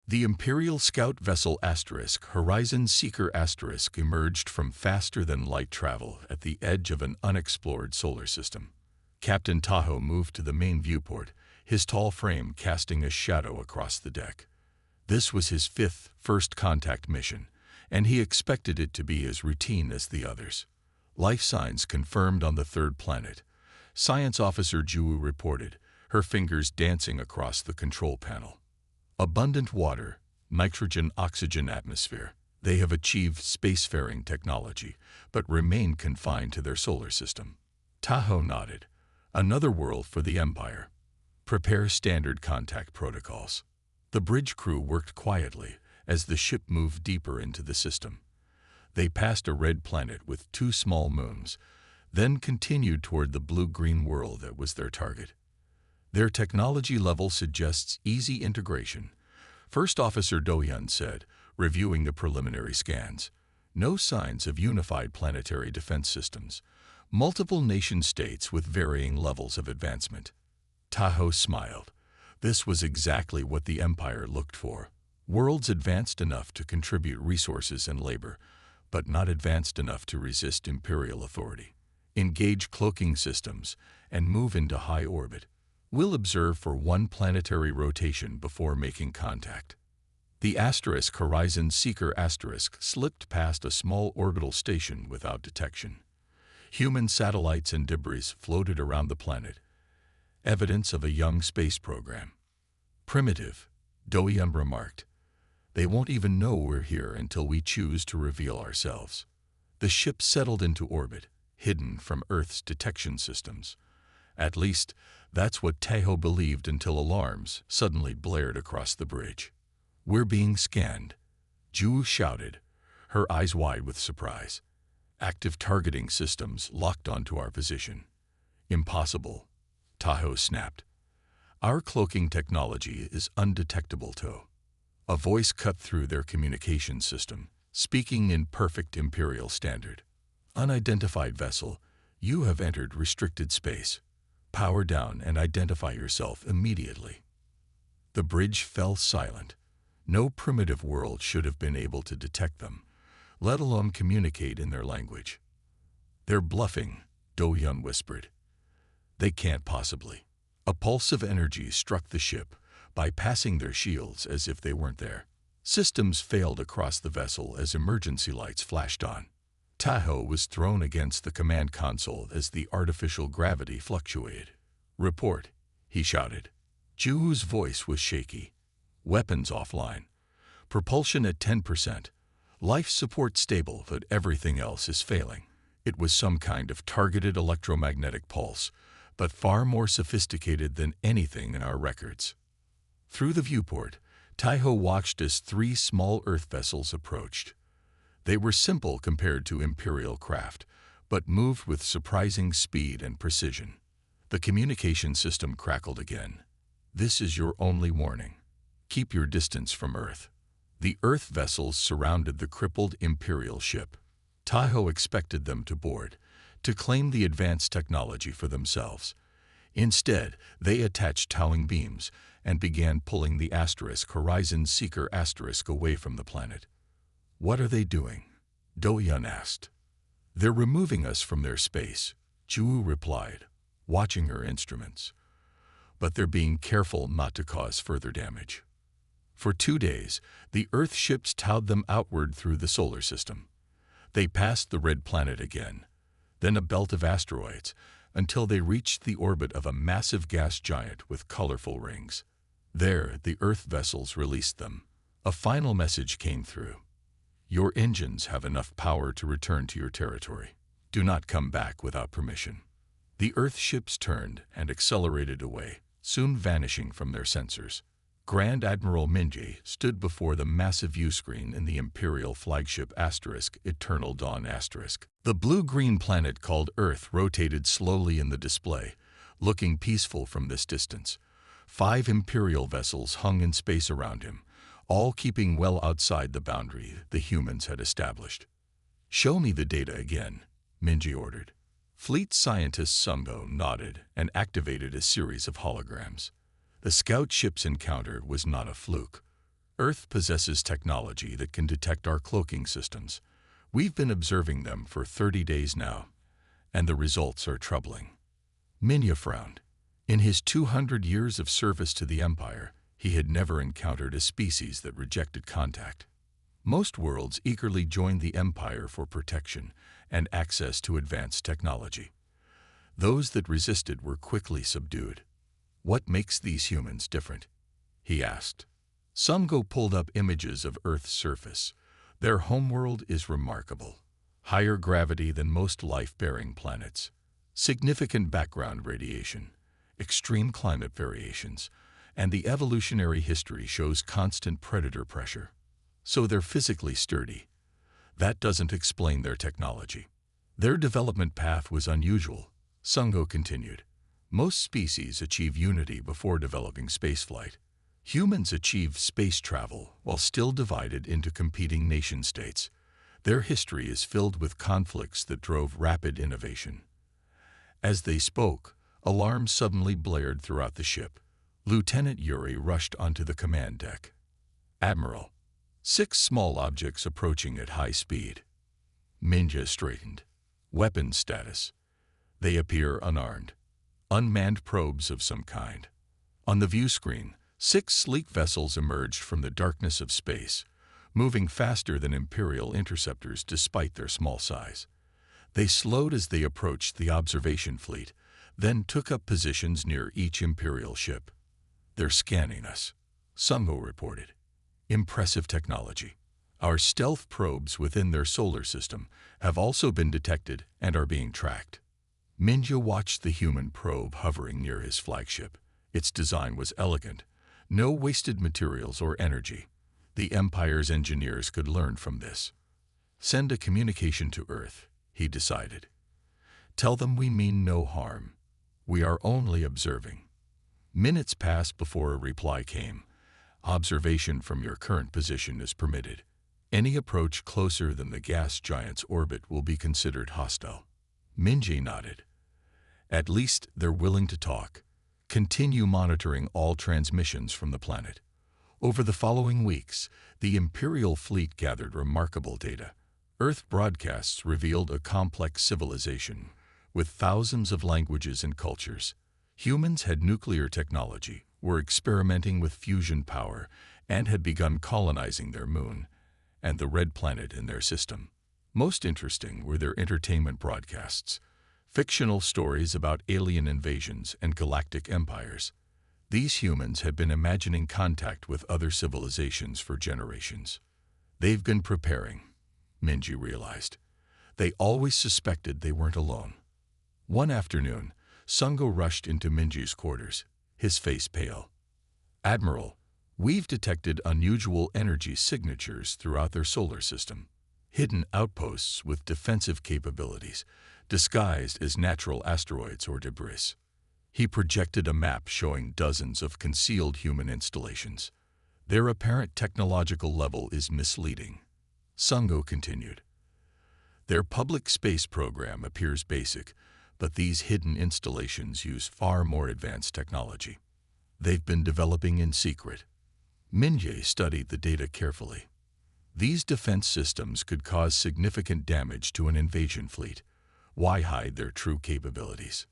The Imperial Scout Vessel Horizon Seeker emerged from faster-than-light travel at the edge of an unexplored solar system. Captain Tahoe moved to the main viewport, his tall frame casting a shadow across the deck. This was his fifth first contact mission, and he expected it to be as routine as the others. Life signs confirmed on the third planet, Science Officer Ju reported, her fingers dancing across the control panel. Abundant water, nitrogen-oxygen atmosphere. They have achieved spacefaring technology, but remain confined to their solar system. Tahoe nodded. Another world for the Empire. Prepare standard contact protocols. The bridge crew worked quietly as the ship moved deeper into the system. They passed a red planet with 2 small moons, then continued toward the blue-green world that was their target. Their technology level suggests easy integration. First Officer Do-hyun said, reviewing the preliminary scans. No signs of unified planetary defense systems. Multiple nation-states with varying levels of advancement. Tahoe smiled. This was exactly what the Empire looked for. Worlds advanced enough to contribute resources and labor, but not advanced enough to resist Imperial authority. Engage cloaking systems and move into high orbit. We'll observe for 1 planetary rotation before making contact. The Horizon Seeker slipped past a small orbital station without detection. Human satellites and debris floated around the planet, evidence of a young space program. Primitive, Do-hyun remarked. They won't even know we're here until we choose to reveal ourselves. The ship settled into orbit, hidden from Earth's detection systems. At least, that's what Tahoe believed until alarms suddenly blared across the bridge. We're being scanned, Ju shouted, her eyes wide with surprise. Active targeting systems locked onto our position. Impossible, Tahoe snapped. Our cloaking technology is undetectable, To. A voice cut through their communication system, speaking in perfect Imperial standard. Unidentified vessel, you have entered restricted space. Power down and identify yourself immediately. The bridge fell silent. No primitive world should have been able to detect them, let alone communicate in their language. They're bluffing, Do-hyun whispered. They can't possibly. A pulse of energy struck the ship, bypassing their shields as if they weren't there. Systems failed across the vessel as emergency lights flashed on. Tahoe was thrown against the command console as the artificial gravity fluctuated. Report, he shouted. Ju's voice was shaky. Weapons offline. Propulsion at 10%. Life support stable, but everything else is failing. It was some kind of targeted electromagnetic pulse, but far more sophisticated than anything in our records. Through the viewport, Tahoe watched as 3 small Earth vessels approached. They were simple compared to Imperial craft, but moved with surprising speed and precision. The communication system crackled again. This is your only warning. Keep your distance from Earth. The Earth vessels surrounded the crippled Imperial ship. Tahoe expected them to board, to claim the advanced technology for themselves. Instead, they attached towing beams and began pulling the Horizon Seeker away from the planet. What are they doing? Do-hyun asked. They're removing us from their space, Ju replied, watching her instruments. But they're being careful not to cause further damage. For 2 days, the Earth ships towed them outward through the solar system. They passed the red planet again, then a belt of asteroids, until they reached the orbit of a massive gas giant with colorful rings. There, the Earth vessels released them. A final message came through. Your engines have enough power to return to your territory. Do not come back without permission. The Earth ships turned and accelerated away, soon vanishing from their sensors. Grand Admiral Minji stood before the massive viewscreen in the Imperial flagship Eternal Dawn The blue-green planet called Earth rotated slowly in the display, looking peaceful from this distance. 5 Imperial vessels hung in space around him, all keeping well outside the boundary the humans had established. Show me the data again, Minji ordered. Fleet scientist Sumbo nodded and activated a series of holograms. The scout ship's encounter was not a fluke. Earth possesses technology that can detect our cloaking systems. We've been observing them for 30 days now, and the results are troubling. Minya frowned. In his 200 years of service to the Empire, he had never encountered a species that rejected contact. Most worlds eagerly joined the Empire for protection and access to advanced technology. Those that resisted were quickly subdued. What makes these humans different? He asked. Sungo pulled up images of Earth's surface. Their homeworld is remarkable. Higher gravity than most life-bearing planets. Significant background radiation. Extreme climate variations. And the evolutionary history shows constant predator pressure. So they're physically sturdy. That doesn't explain their technology. Their development path was unusual, Sungo continued. Most species achieve unity before developing spaceflight. Humans achieve space travel while still divided into competing nation-states. Their history is filled with conflicts that drove rapid innovation. As they spoke, alarms suddenly blared throughout the ship. Lieutenant Yuri rushed onto the command deck. Admiral, 6 small objects approaching at high speed. Minya straightened. Weapon status. They appear unarmed. Unmanned probes of some kind. On the view screen, 6 sleek vessels emerged from the darkness of space, moving faster than Imperial interceptors despite their small size. They slowed as they approached the observation fleet, then took up positions near each Imperial ship. They're scanning us, Sungo reported. Impressive technology. Our stealth probes within their solar system have also been detected and are being tracked. Minya watched the human probe hovering near his flagship. Its design was elegant. No wasted materials or energy. The Empire's engineers could learn from this. Send a communication to Earth, he decided. Tell them we mean no harm. We are only observing. Minutes passed before a reply came. Observation from your current position is permitted. Any approach closer than the gas giant's orbit will be considered hostile. Minji nodded. At least they're willing to talk. Continue monitoring all transmissions from the planet. Over the following weeks, the Imperial fleet gathered remarkable data. Earth broadcasts revealed a complex civilization with thousands of languages and cultures. Humans had nuclear technology, were experimenting with fusion power, and had begun colonizing their moon and the red planet in their system. Most interesting were their entertainment broadcasts. Fictional stories about alien invasions and galactic empires. These humans had been imagining contact with other civilizations for generations. They've been preparing, Minji realized. They always suspected they weren't alone. One afternoon, Sungo rushed into Minji's quarters, his face pale. Admiral, we've detected unusual energy signatures throughout their solar system. Hidden outposts with defensive capabilities, disguised as natural asteroids or debris. He projected a map showing dozens of concealed human installations. Their apparent technological level is misleading. Sungo continued. Their public space program appears basic, but these hidden installations use far more advanced technology. They've been developing in secret. Minje studied the data carefully. These defense systems could cause significant damage to an invasion fleet. Why hide their true capabilities?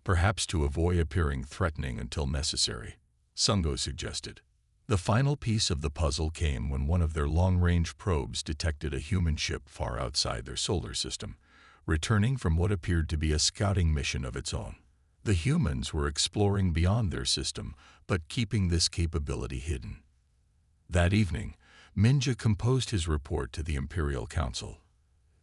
Perhaps to avoid appearing threatening until necessary, Sungo suggested. The final piece of the puzzle came when one of their long-range probes detected a human ship far outside their solar system, returning from what appeared to be a scouting mission of its own. The humans were exploring beyond their system, but keeping this capability hidden. That evening, Minja composed his report to the Imperial Council.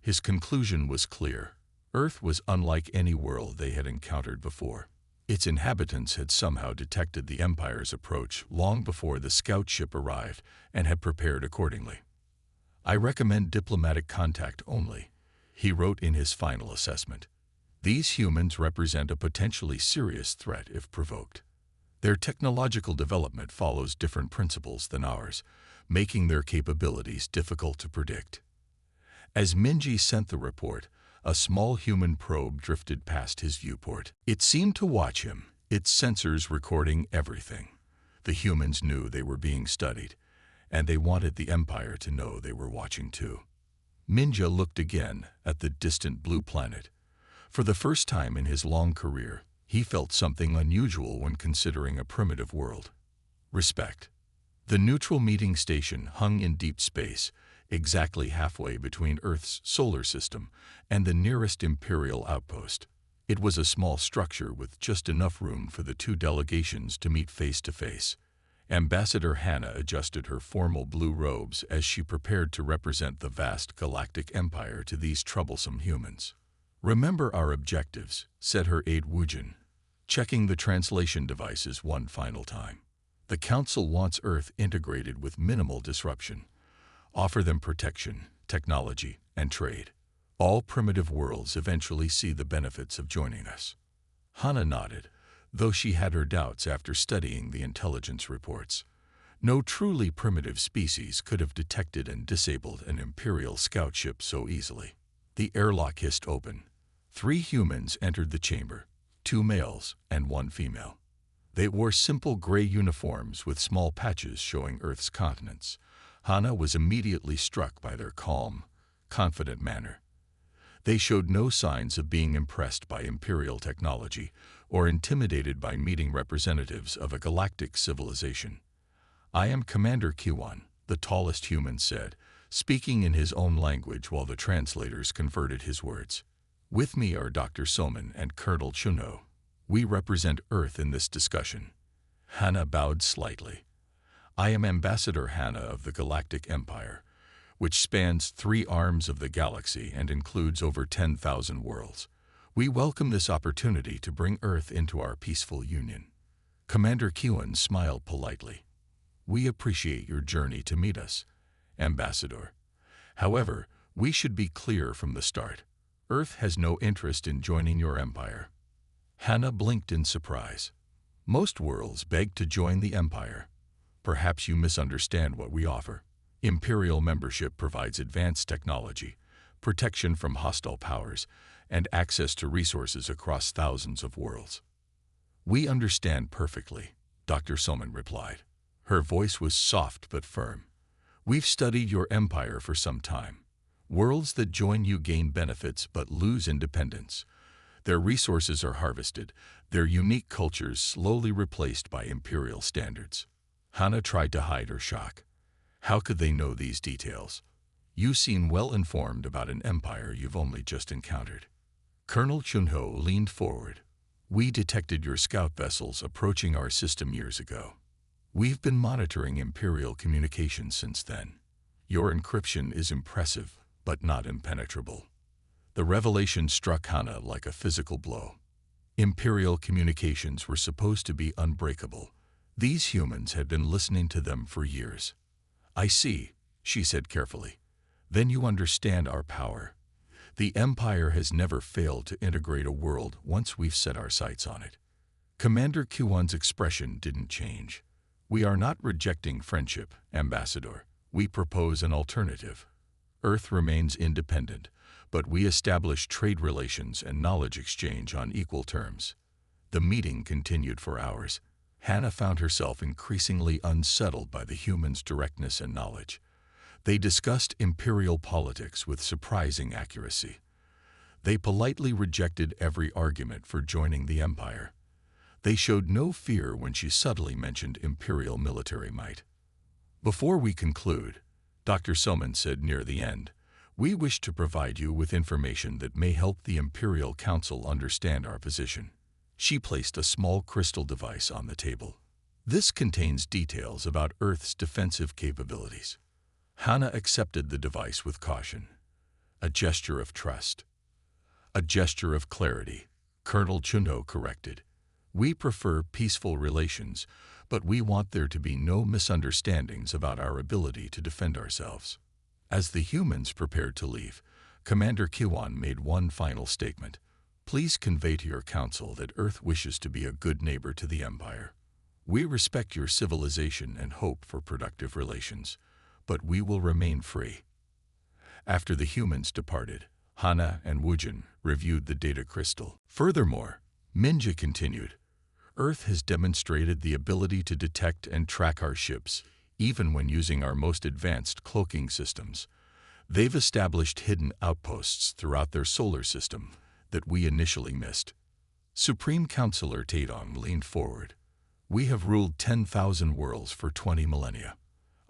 His conclusion was clear. Earth was unlike any world they had encountered before. Its inhabitants had somehow detected the Empire's approach long before the scout ship arrived and had prepared accordingly. I recommend diplomatic contact only, he wrote in his final assessment. These humans represent a potentially serious threat if provoked. Their technological development follows different principles than ours, making their capabilities difficult to predict. As Minji sent the report, a small human probe drifted past his viewport. It seemed to watch him, its sensors recording everything. The humans knew they were being studied, and they wanted the Empire to know they were watching too. Minja looked again at the distant blue planet. For the first time in his long career, he felt something unusual when considering a primitive world. Respect. The neutral meeting station hung in deep space, exactly halfway between Earth's solar system and the nearest Imperial outpost. It was a small structure with just enough room for the two delegations to meet face to face. Ambassador Hannah adjusted her formal blue robes as she prepared to represent the vast galactic empire to these troublesome humans. "Remember our objectives," said her aide Wujin, checking the translation devices one final time. "The Council wants Earth integrated with minimal disruption. Offer them protection, technology, and trade. All primitive worlds eventually see the benefits of joining us." Hannah nodded, though she had her doubts after studying the intelligence reports. No truly primitive species could have detected and disabled an Imperial scout ship so easily. The airlock hissed open. 3 humans entered the chamber, 2 males and 1 female. They wore simple gray uniforms with small patches showing Earth's continents. Hannah was immediately struck by their calm, confident manner. They showed no signs of being impressed by Imperial technology or intimidated by meeting representatives of a galactic civilization. "I am Commander Kiwan," the tallest human said, speaking in his own language while the translators converted his words. "With me are Dr. Soman and Colonel Chunho. We represent Earth in this discussion." Hannah bowed slightly. "I am Ambassador Hannah of the Galactic Empire, which spans 3 arms of the galaxy and includes over 10,000 worlds. We welcome this opportunity to bring Earth into our peaceful union." Commander Kiwan smiled politely. "We appreciate your journey to meet us, Ambassador. However, we should be clear from the start. Earth has no interest in joining your empire." Hannah blinked in surprise. "Most worlds beg to join the empire. Perhaps you misunderstand what we offer. Imperial membership provides advanced technology, protection from hostile powers, and access to resources across thousands of worlds." "We understand perfectly," Dr. Soman replied. Her voice was soft but firm. "We've studied your empire for some time. Worlds that join you gain benefits but lose independence. Their resources are harvested, their unique cultures slowly replaced by Imperial standards." Hannah tried to hide her shock. "How could they know these details? You seem well informed about an empire you've only just encountered." Colonel Chunho leaned forward. "We detected your scout vessels approaching our system years ago. We've been monitoring Imperial communications since then. Your encryption is impressive, but not impenetrable." The revelation struck Hannah like a physical blow. Imperial communications were supposed to be unbreakable. These humans had been listening to them for years. "I see," she said carefully. "Then you understand our power. The Empire has never failed to integrate a world once we've set our sights on it." Commander Kiwan's expression didn't change. "We are not rejecting friendship, Ambassador. We propose an alternative. Earth remains independent, but we establish trade relations and knowledge exchange on equal terms." The meeting continued for hours. Hannah found herself increasingly unsettled by the humans' directness and knowledge. They discussed imperial politics with surprising accuracy. They politely rejected every argument for joining the empire. They showed no fear when she subtly mentioned imperial military might. "Before we conclude," Dr. Soman said near the end, "we wish to provide you with information that may help the Imperial Council understand our position." She placed a small crystal device on the table. "This contains details about Earth's defensive capabilities." Hannah accepted the device with caution. "A gesture of trust." "A gesture of clarity," Colonel Chunho corrected. "We prefer peaceful relations, but we want there to be no misunderstandings about our ability to defend ourselves." As the humans prepared to leave, Commander Kiwan made one final statement. "Please convey to your council that Earth wishes to be a good neighbor to the Empire. We respect your civilization and hope for productive relations, but we will remain free." After the humans departed, Hannah and Wujin reviewed the data crystal. Furthermore, Minja continued, "Earth has demonstrated the ability to detect and track our ships, even when using our most advanced cloaking systems. They've established hidden outposts throughout their solar system that we initially missed. Supreme Counselor Tadong leaned forward. We have ruled 10,000 worlds for 20 millennia.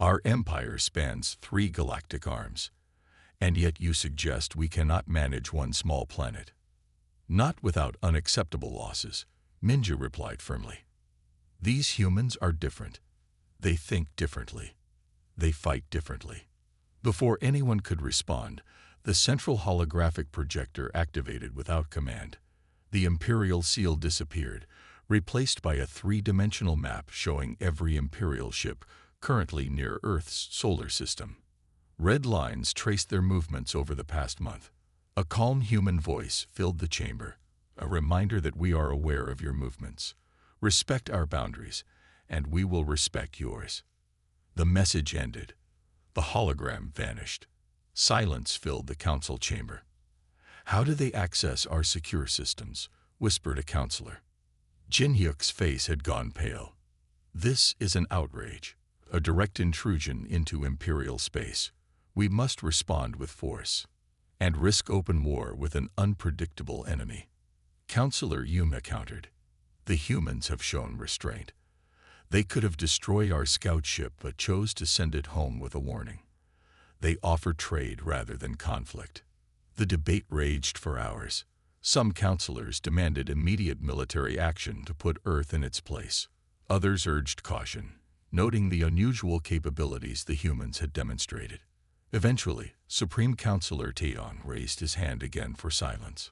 Our empire spans 3 galactic arms. And yet you suggest we cannot manage one small planet. Not without unacceptable losses, Minja replied firmly. These humans are different. They think differently. They fight differently. Before anyone could respond, the central holographic projector activated without command. The Imperial seal disappeared, replaced by a 3-dimensional map showing every Imperial ship currently near Earth's solar system. Red lines traced their movements over the past month. A calm human voice filled the chamber, a reminder that we are aware of your movements. Respect our boundaries, and we will respect yours. The message ended. The hologram vanished. Silence filled the council chamber. How do they access our secure systems? Whispered a counselor. Jin Hyuk's face had gone pale. This is an outrage, a direct intrusion into Imperial space. We must respond with force and risk open war with an unpredictable enemy. Counselor Yuma countered. The humans have shown restraint. They could have destroyed our scout ship but chose to send it home with a warning. They offer trade rather than conflict. The debate raged for hours. Some counselors demanded immediate military action to put Earth in its place. Others urged caution, noting the unusual capabilities the humans had demonstrated. Eventually, Supreme Counselor Taedong raised his hand again for silence.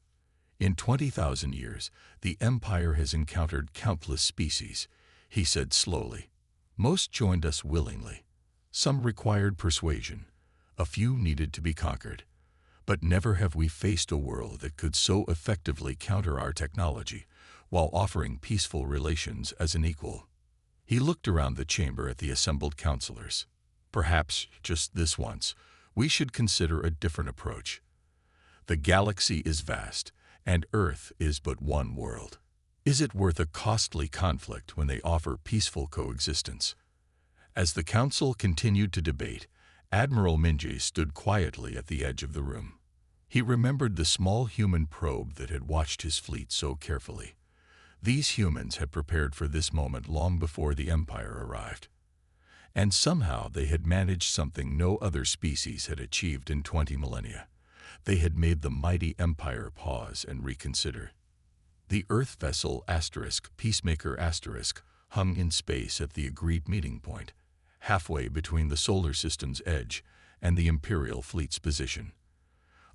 In 20,000 years, the Empire has encountered countless species, he said slowly. Most joined us willingly. Some required persuasion. A few needed to be conquered. But never have we faced a world that could so effectively counter our technology while offering peaceful relations as an equal. He looked around the chamber at the assembled counselors. Perhaps, just this once, we should consider a different approach. The galaxy is vast, and Earth is but one world. Is it worth a costly conflict when they offer peaceful coexistence? As the council continued to debate, Admiral Minji stood quietly at the edge of the room. He remembered the small human probe that had watched his fleet so carefully. These humans had prepared for this moment long before the Empire arrived. And somehow they had managed something no other species had achieved in 20 millennia. They had made the mighty Empire pause and reconsider. The Earth vessel Peacemaker hung in space at the agreed meeting point, halfway between the solar system's edge and the Imperial fleet's position.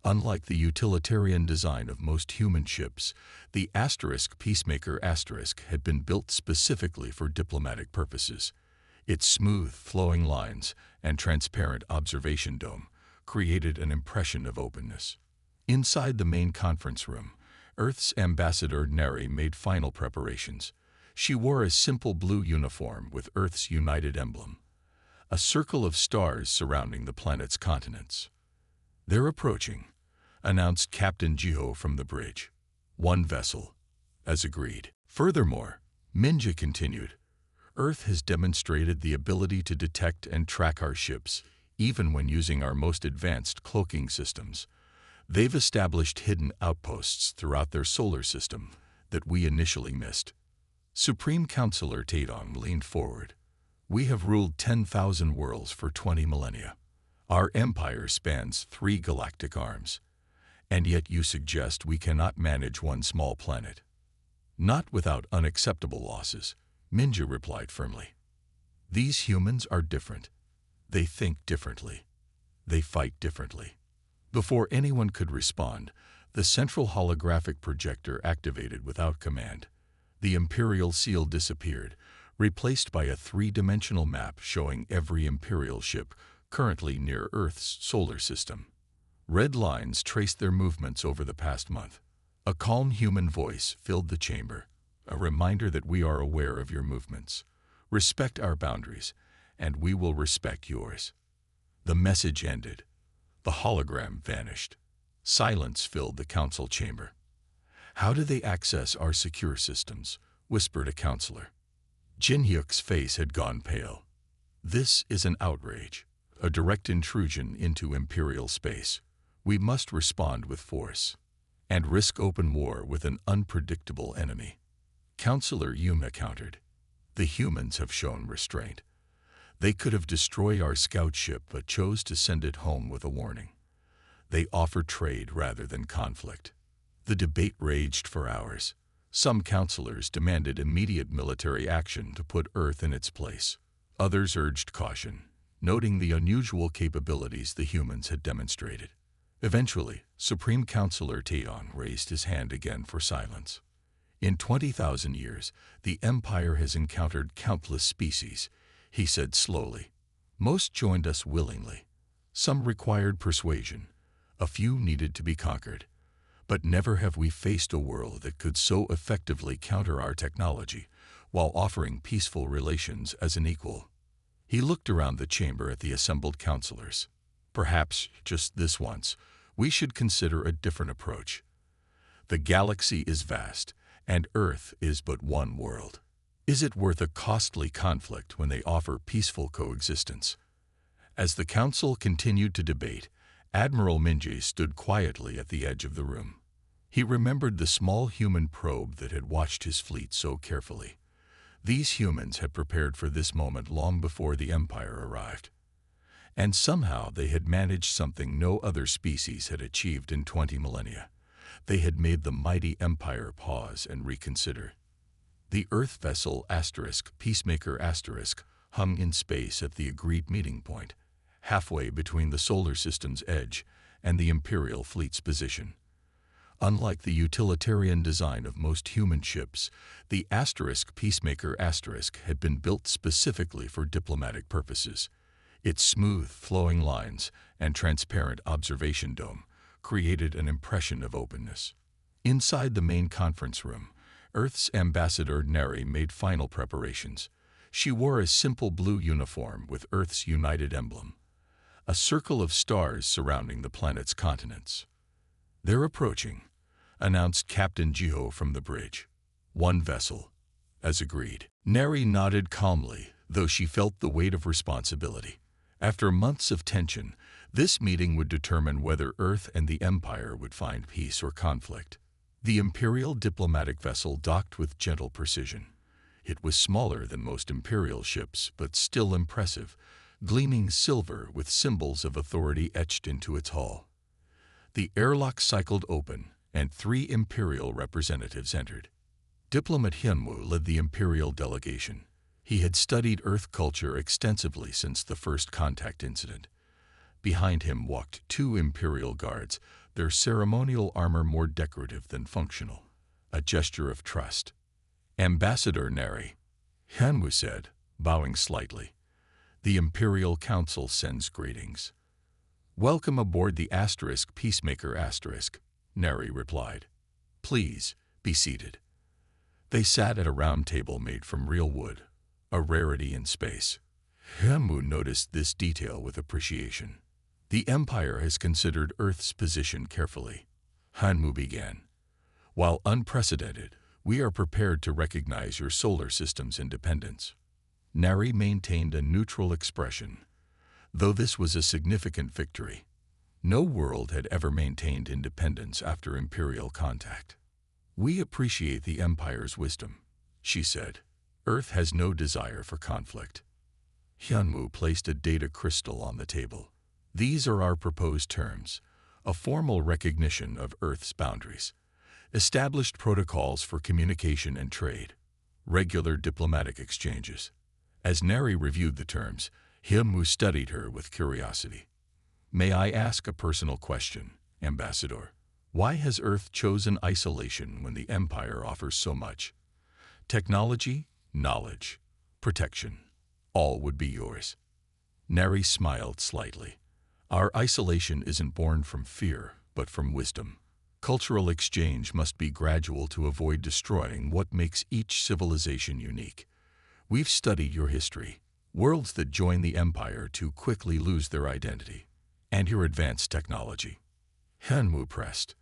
Unlike the utilitarian design of most human ships, the Peacemaker had been built specifically for diplomatic purposes. Its smooth, flowing lines and transparent observation dome created an impression of openness. Inside the main conference room, Earth's ambassador Neri made final preparations. She wore a simple blue uniform with Earth's united emblem, a circle of stars surrounding the planet's continents. They're approaching, announced Captain Jiho from the bridge. One vessel, as agreed. Furthermore, Minja continued, Earth has demonstrated the ability to detect and track our ships, even when using our most advanced cloaking systems. They've established hidden outposts throughout their solar system that we initially missed. Supreme Counselor Taedong leaned forward. We have ruled 10,000 worlds for 20 millennia. Our empire spans 3 galactic arms. And yet you suggest we cannot manage one small planet. Not without unacceptable losses, Minja replied firmly. These humans are different. They think differently. They fight differently. Before anyone could respond, the central holographic projector activated without command. The Imperial seal disappeared, replaced by a 3-dimensional map showing every Imperial ship currently near Earth's solar system. Red lines traced their movements over the past month. A calm human voice filled the chamber, a reminder that we are aware of your movements. Respect our boundaries, and we will respect yours. The message ended. The hologram vanished. Silence filled the council chamber. How do they access our secure systems? Whispered a counselor. Jin Hyuk's face had gone pale. This is an outrage, a direct intrusion into Imperial space. We must respond with force and risk open war with an unpredictable enemy. Counselor Yuma countered. The humans have shown restraint. They could have destroyed our scout ship but chose to send it home with a warning. They offer trade rather than conflict. The debate raged for hours. Some counselors demanded immediate military action to put Earth in its place. Others urged caution, noting the unusual capabilities the humans had demonstrated. Eventually, Supreme Counselor Taeon raised his hand again for silence. In 20,000 years, the Empire has encountered countless species, he said slowly. Most joined us willingly. Some required persuasion. A few needed to be conquered. But never have we faced a world that could so effectively counter our technology while offering peaceful relations as an equal. He looked around the chamber at the assembled counselors. Perhaps, just this once, we should consider a different approach. The galaxy is vast, and Earth is but one world. Is it worth a costly conflict when they offer peaceful coexistence? As the council continued to debate, Admiral Minji stood quietly at the edge of the room. He remembered the small human probe that had watched his fleet so carefully. These humans had prepared for this moment long before the Empire arrived. And somehow they had managed something no other species had achieved in 20 millennia. They had made the mighty Empire pause and reconsider. The Earth vessel Peacemaker hung in space at the agreed meeting point, halfway between the solar system's edge and the Imperial fleet's position. Unlike the utilitarian design of most human ships, the Peacemaker had been built specifically for diplomatic purposes. Its smooth, flowing lines and transparent observation dome created an impression of openness. Inside the main conference room, Earth's ambassador Neri made final preparations. She wore a simple blue uniform with Earth's united emblem, a circle of stars surrounding the planet's continents. "They're approaching," announced Captain Jiho from the bridge. "One vessel." As agreed. Neri nodded calmly, though she felt the weight of responsibility. After months of tension, this meeting would determine whether Earth and the Empire would find peace or conflict. The Imperial diplomatic vessel docked with gentle precision. It was smaller than most Imperial ships, but still impressive, gleaming silver with symbols of authority etched into its hull. The airlock cycled open, and 3 Imperial representatives entered. Diplomat Hyunwoo led the Imperial delegation. He had studied Earth culture extensively since the first contact incident. Behind him walked 2 Imperial guards, their ceremonial armor more decorative than functional, a gesture of trust. "Ambassador Neri," Hyunwoo said, bowing slightly. "The Imperial Council sends greetings." "Welcome aboard the Peacemaker Neri replied. "Please, be seated." They sat at a round table made from real wood, a rarity in space. Hyunwoo noticed this detail with appreciation. "The Empire has considered Earth's position carefully," Hyunwoo began. "While unprecedented, we are prepared to recognize your solar system's independence." Neri maintained a neutral expression. Though this was a significant victory, no world had ever maintained independence after Imperial contact. "We appreciate the Empire's wisdom," she said. "Earth has no desire for conflict." Hyunwoo placed a data crystal on the table. "These are our proposed terms: a formal recognition of Earth's boundaries, established protocols for communication and trade, regular diplomatic exchanges." As Neri reviewed the terms, Hyunwoo studied her with curiosity. "May I ask a personal question, Ambassador? Why has Earth chosen isolation when the Empire offers so much? Technology, knowledge, protection, all would be yours." Neri smiled slightly. "Our isolation isn't born from fear, but from wisdom. Cultural exchange must be gradual to avoid destroying what makes each civilization unique. We've studied your history. Worlds that join the Empire too quickly lose their identity. And your advanced technology." Hyunwoo pressed.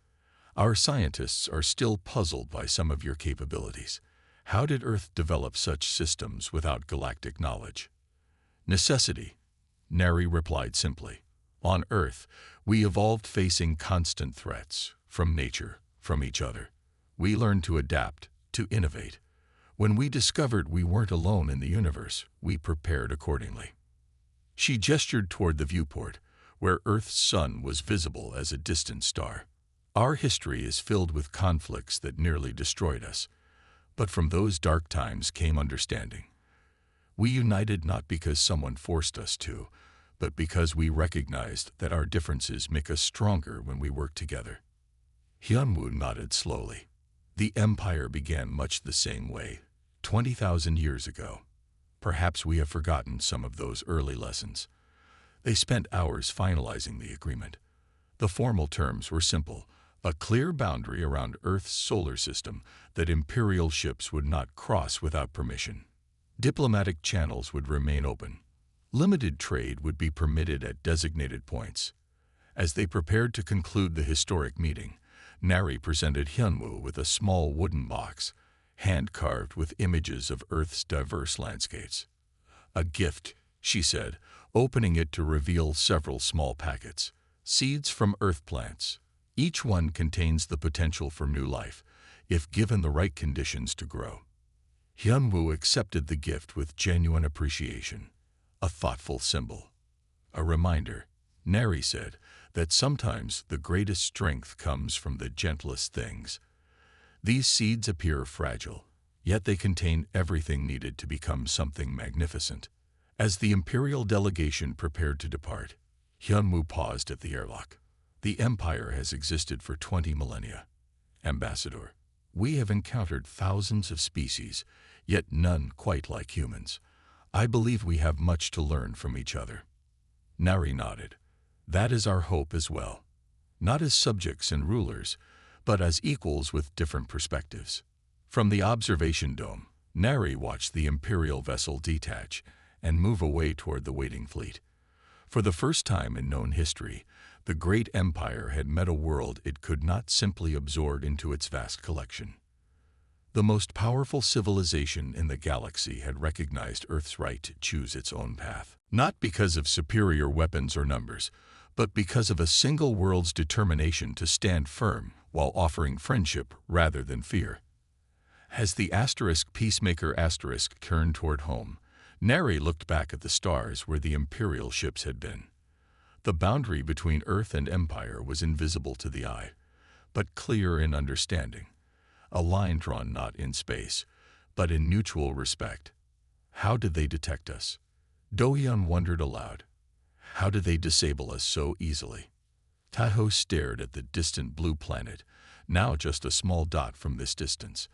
"Our scientists are still puzzled by some of your capabilities. How did Earth develop such systems without galactic knowledge?" Necessity, Neri replied simply. On Earth, we evolved facing constant threats, from nature, from each other. We learned to adapt, to innovate. When we discovered we weren't alone in the universe, we prepared accordingly. She gestured toward the viewport, where Earth's sun was visible as a distant star. Our history is filled with conflicts that nearly destroyed us, but from those dark times came understanding. We united not because someone forced us to, but because we recognized that our differences make us stronger when we work together. Hyunwoo nodded slowly. The Empire began much the same way, 20,000 years ago. Perhaps we have forgotten some of those early lessons. They spent hours finalizing the agreement. The formal terms were simple: a clear boundary around Earth's solar system that Imperial ships would not cross without permission. Diplomatic channels would remain open. Limited trade would be permitted at designated points. As they prepared to conclude the historic meeting, Nari presented Hyunwoo with a small wooden box, hand-carved with images of Earth's diverse landscapes. A gift, she said, opening it to reveal several small packets, seeds from Earth plants. Each one contains the potential for new life, if given the right conditions to grow. Hyunwoo accepted the gift with genuine appreciation. A thoughtful symbol. A reminder, Neri said, that sometimes the greatest strength comes from the gentlest things. These seeds appear fragile, yet they contain everything needed to become something magnificent. As the Imperial delegation prepared to depart, Hyunwoo paused at the airlock. The Empire has existed for 20 millennia. Ambassador, we have encountered thousands of species, yet none quite like humans. I believe we have much to learn from each other. Nari nodded. That is our hope as well. Not as subjects and rulers, but as equals with different perspectives. From the observation dome, Nari watched the Imperial vessel detach and move away toward the waiting fleet. For the first time in known history, the great empire had met a world it could not simply absorb into its vast collection. The most powerful civilization in the galaxy had recognized Earth's right to choose its own path, not because of superior weapons or numbers, but because of a single world's determination to stand firm while offering friendship rather than fear. As the Peacemaker turned toward home, Neri looked back at the stars where the Imperial ships had been. The boundary between Earth and Empire was invisible to the eye, but clear in understanding. A line drawn not in space, but in mutual respect. How did they detect us? Do-hyun wondered aloud. How did they disable us so easily? Taho stared at the distant blue planet, now just a small dot from this distance.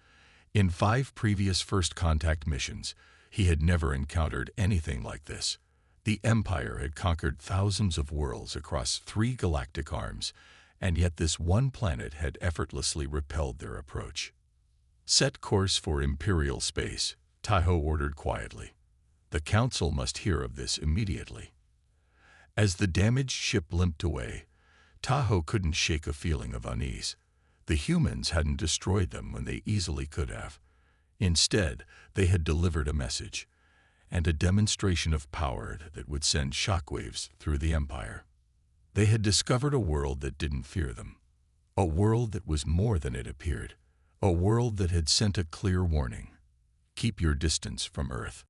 In 5 previous first contact missions, he had never encountered anything like this. The Empire had conquered thousands of worlds across 3 galactic arms, and yet this one planet had effortlessly repelled their approach. Set course for Imperial space, Taho ordered quietly. The Council must hear of this immediately. As the damaged ship limped away, Taho couldn't shake a feeling of unease. The humans hadn't destroyed them when they easily could have. Instead, they had delivered a message, and a demonstration of power that would send shockwaves through the Empire. They had discovered a world that didn't fear them, a world that was more than it appeared, a world that had sent a clear warning. Keep your distance from Earth.